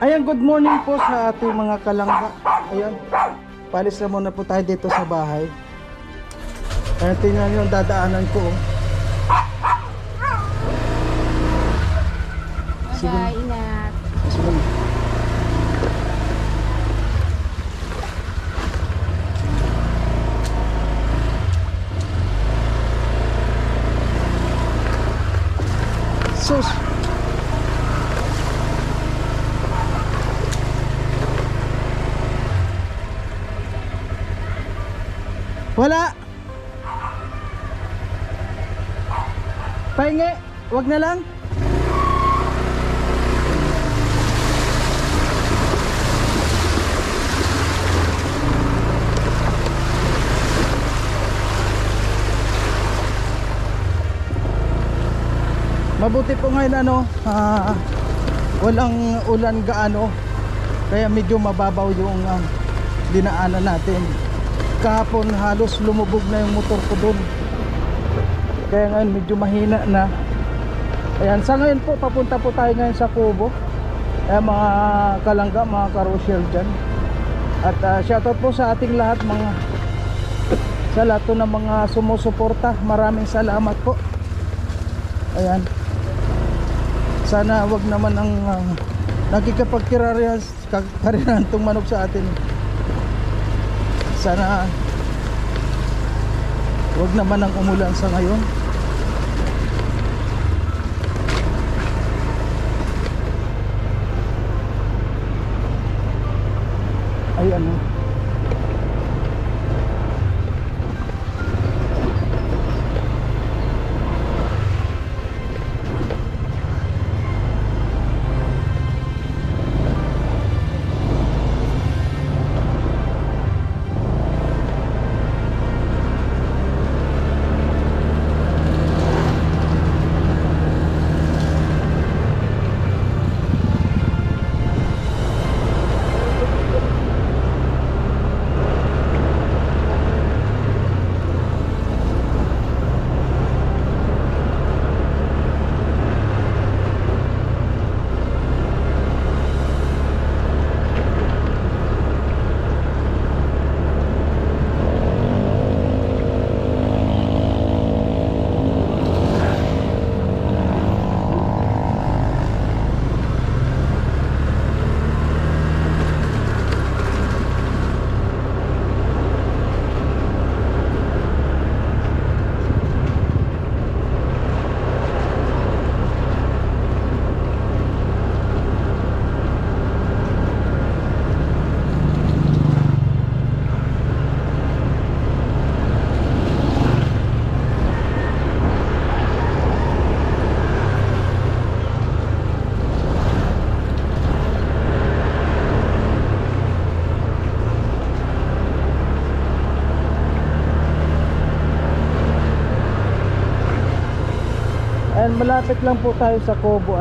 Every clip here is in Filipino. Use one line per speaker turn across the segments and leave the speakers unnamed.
Ayan, good morning po sa ating mga kalangga. Ayan, palis na muna po tayo dito sa bahay. Ayan, tingnan nyo ang dadaanan ko. Sige.
Ingat.
Sige. Sus. Wala. Pahingi, wag na lang. Mabuti po ngayon walang ulan gaano, kaya medyo mababaw yung dinaanan natin. Kahapon halos lumubog na yung motor ko dun, kaya ngayon medyo mahina na. Ayan, sa ngayon po papunta po tayo ngayon sa Kubo. Ayan, mga kalangga, mga karosyel dyan. At shoutout po sa ating lahat, sa lahat po ng mga sumusuporta. Maraming salamat po. Ayan, sana wag naman ang nagkikapagkirarihan itong manok sa atin. Sana wag naman ang umulan sa ngayon. Ayan. Ayan, malapit lang po tayo sa Kubo,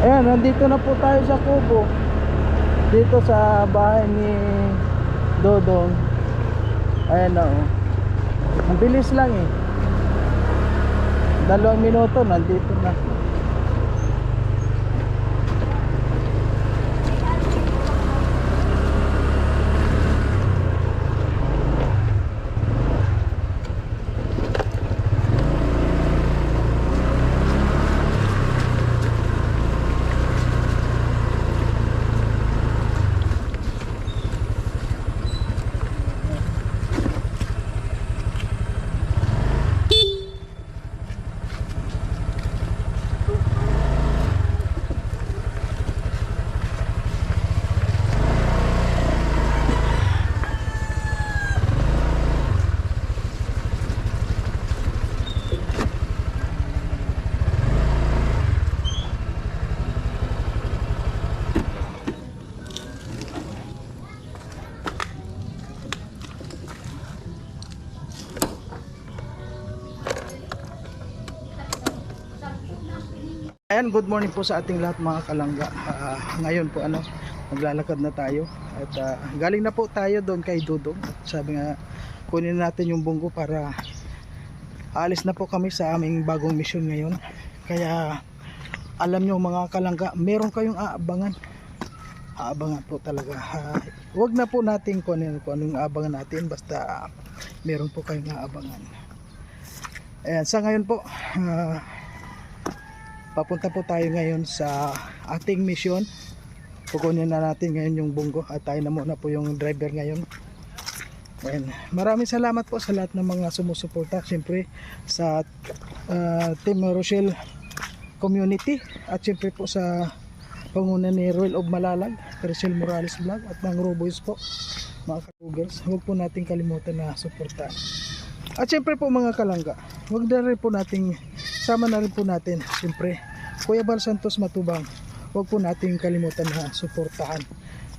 Ayan, nandito na po tayo sa Kubo. Dito sa bahay ni Dodong. Ayan na, oh. Ang bilis lang eh. 2 minuto nandito na. Ayan, good morning po sa ating lahat mga kalangga. Ngayon po maglalakad na tayo at galing na po tayo doon kay Dudong. Sabi nga kunin natin yung bunggo para aalis na po kami sa aming bagong mission ngayon. Kaya alam nyo mga kalangga, meron kayong aabangan po talaga. Huwag na po natin kung anong aabangan natin, basta meron po kayong aabangan. Ayan, sa ngayon po papunta po tayo ngayon sa ating mission. Kukunin na natin ngayon yung bunggo at tayo na muna po yung driver ngayon. Ayan. Maraming salamat po sa lahat ng mga sumusuporta, siyempre sa Team Rochelle community at siyempre po sa panguna ni Royal of Malalag, Rochelle Morales Vlog at ng Roboys po mga kalugers. Huwag po natin kalimutan na suportahan. At siyempre po mga kalangga, huwag na rin po nating sama na rin po natin siyempre Kuya Bal Santos Matubang. Huwag po nating kalimutan na suportahan.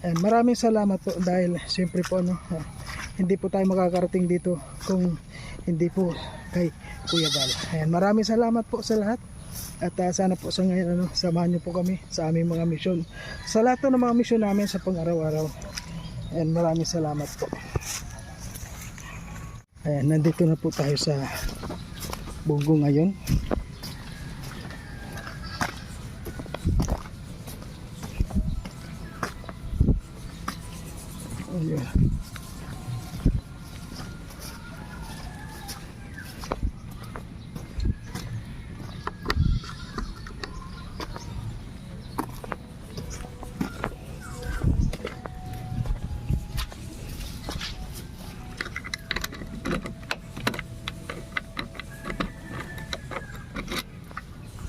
And maraming salamat po dahil siyempre po hindi po tayo makakarating dito kung hindi po kay Kuya Bal. And maraming salamat po sa lahat. At sana po sa ngayon samahan niyo po kami sa aming mga misyon, sa lahat ng mga misyon namin sa pang-araw-araw. And maraming salamat po. Ayan, nandito na po tayo sa bunggo ngayon. Ayan.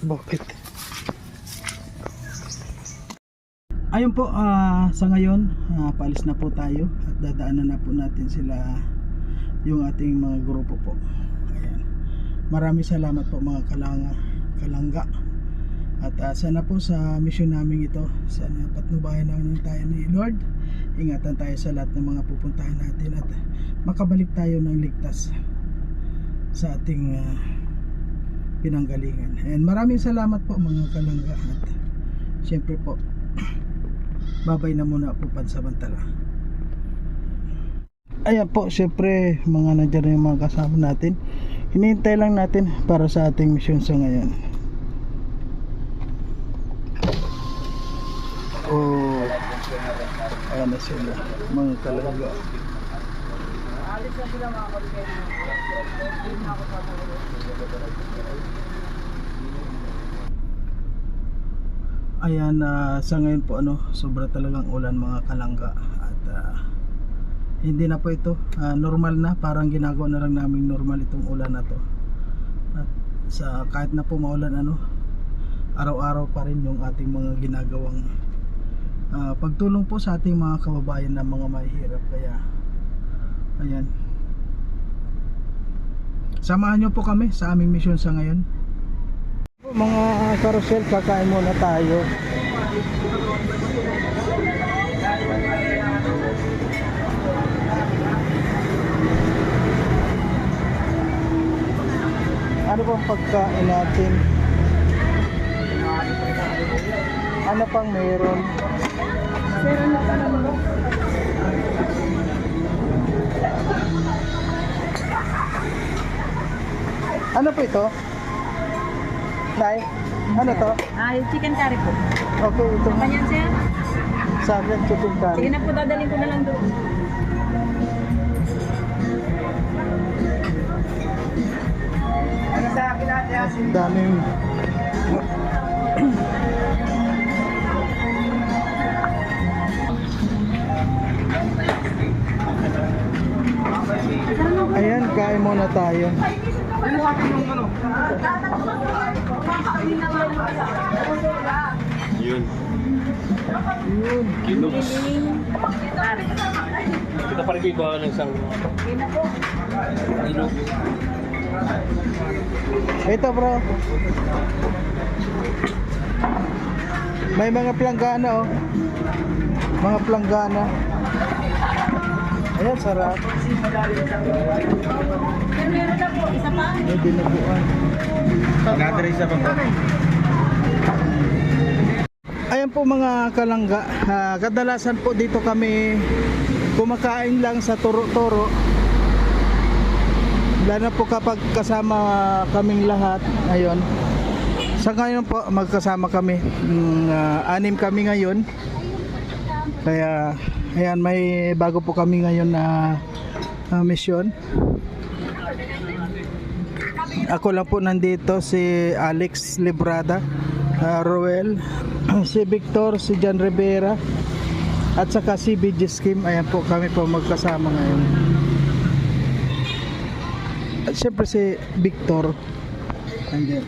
Bakit? Ayun po, sa ngayon paalis na po tayo at dadaanan na po natin sila, yung ating mga grupo po. Ayan. Maraming salamat po mga kalangga at sana po sa mission namin ito, sana patnubayan namin tayo ni Lord. Ingatan tayo sa lahat ng mga pupuntahan natin at makabalik tayo ng ligtas sa ating pinanggalingan. And maraming salamat po mga kalangga at siyempre po babay na muna po pansamantala. Ayan po, siyempre mga nandiyan na yung mga kasama natin. Hinihintay lang natin para sa ating mission sa ngayon. Oh, ayan na sila mga kalangga. Alis na sila mga kalangga. Ayan, sa ngayon po sobra talagang ulan mga kalangga at hindi na po ito normal na, parang ginagawa na lang namin normal itong ulan na to. At kahit na po maulan araw-araw pa rin yung ating mga ginagawang pagtulong po sa ating mga kababayan na mga mahihirap. Kaya ayan, samahan nyo po kami sa aming mission sa ngayon. Mga carousel, kakain muna tayo. Ano bang pagkain natin? Ano pang meron? Ano po ito? Nay, ano to?
Yung chicken curry po.
Okay, ito.
Saan yan, sir?
Sabi ang chicken curry.
Sige na po, dadalhin ko na lang doon.
Daming ayan, kain muna tayo.
Yun.
Yun.
Kinooks. Kita pa rin iba ng isang ilog.
Ito bro. May mga planggana oh. Mga planggana. Ayan, sarap.
Meron na po, isa pa.
May dinuguan.
Pag-address sa pag
Ayan po mga kalangga, kadalasan po dito kami kumakain lang sa turo-turo. Lalo na po kapag kasama kaming lahat. Ayun. Sa ngayon po magkasama kami. 6 kami ngayon. Kaya ayan, may bago po kami ngayon na mission. Ako lang po nandito, si Alex Librada, Roel, si Victor, si John Rivera, at saka si BG Skim. Ayan po, kami po magkasama ngayon. At syempre si Victor nandiyan.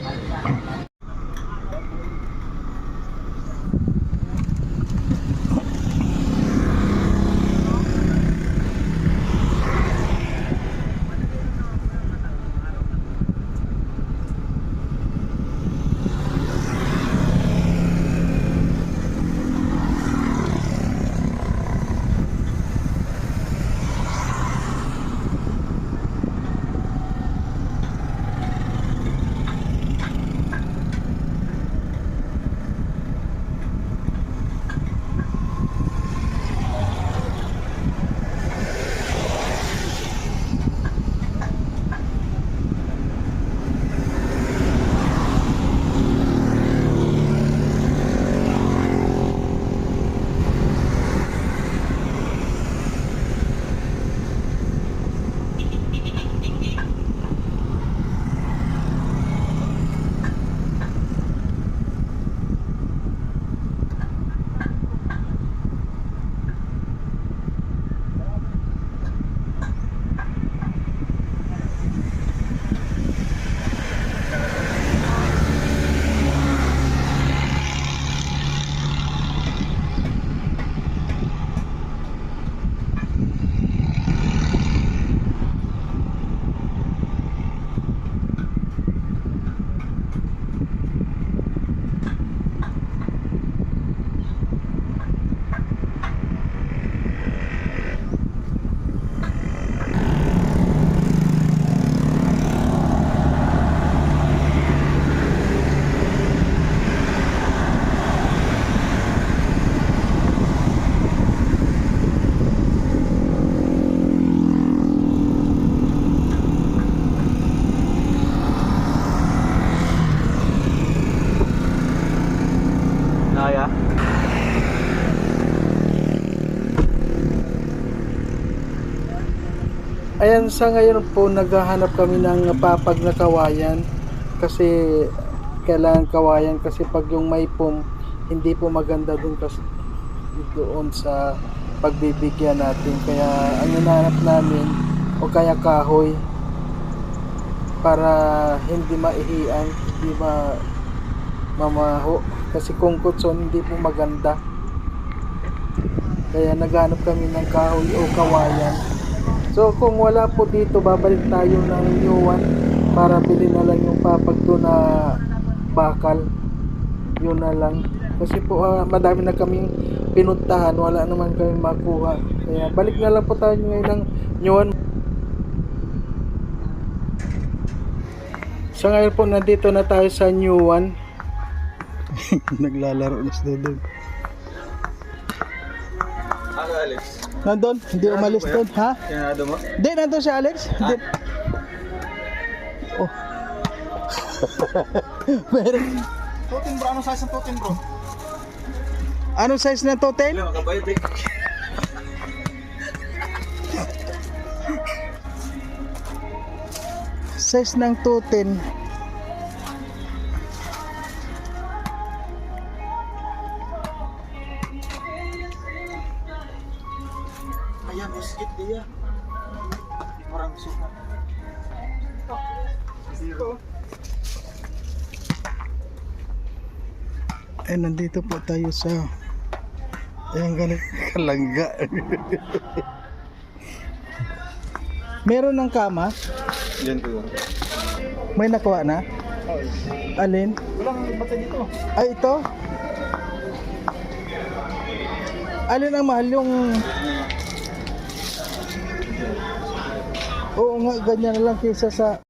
Naya?
Ayan, sa ngayon po naghahanap kami ng papag na kawayan kasi kailangan kawayan kasi pag yung may pom hindi po maganda dun kasi doon sa pagbibigyan natin, kaya ang hinahanap namin o kaya kahoy para hindi maihian, hindi mamaho kasi kung kutson hindi po maganda, kaya naghanap kami ng kahoy o kawayan. So kung wala po dito, babalik tayo ng New One para bilhin na lang yung papag doon na bakal. Yun na lang. Kasi po madami na kaming pinuntahan, wala naman kami makuha. Kaya balik na lang po tayo ngayon ng New One. So ngayon po nandito na tayo sa New One. Naglalaro na sila doon.
Ako, Alex.
Nandun, hindi umalis doon, ha?
Kinado mo?
Hindi, nandun si Alex. Hindi. Oh. Meron.
Totin bro, anong size ng totin bro?
Anong size na totem?
Wala, makabayad eh.
Size ng totem.
Ayan, biskit dia. Parang suka. Zero.
Eh, nandito po tayo sa ayan, ganun kalangga. Meron ng kama?
Yan po.
May nakuha na? Alin?
Walang bata dito.
Ay, ito? Alin ang mahal yung... Oo nga, ganyan na lang kaysa sa...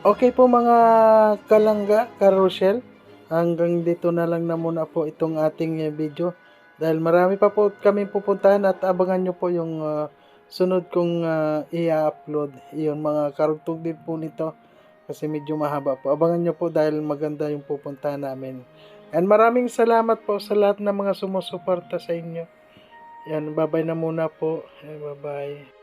Okay po mga kalangga, Carousel. Hanggang dito na lang na muna po itong ating video. Dahil marami pa po kami pupuntahan at abangan nyo po yung sunod kong i-upload. Yun, mga karugtog din po nito. Kasi medyo mahaba po. Abangan nyo po dahil maganda yung pupuntahan namin. And maraming salamat po sa lahat ng mga sumusuporta sa inyo. Yan, bye-bye na muna po. Bye-bye.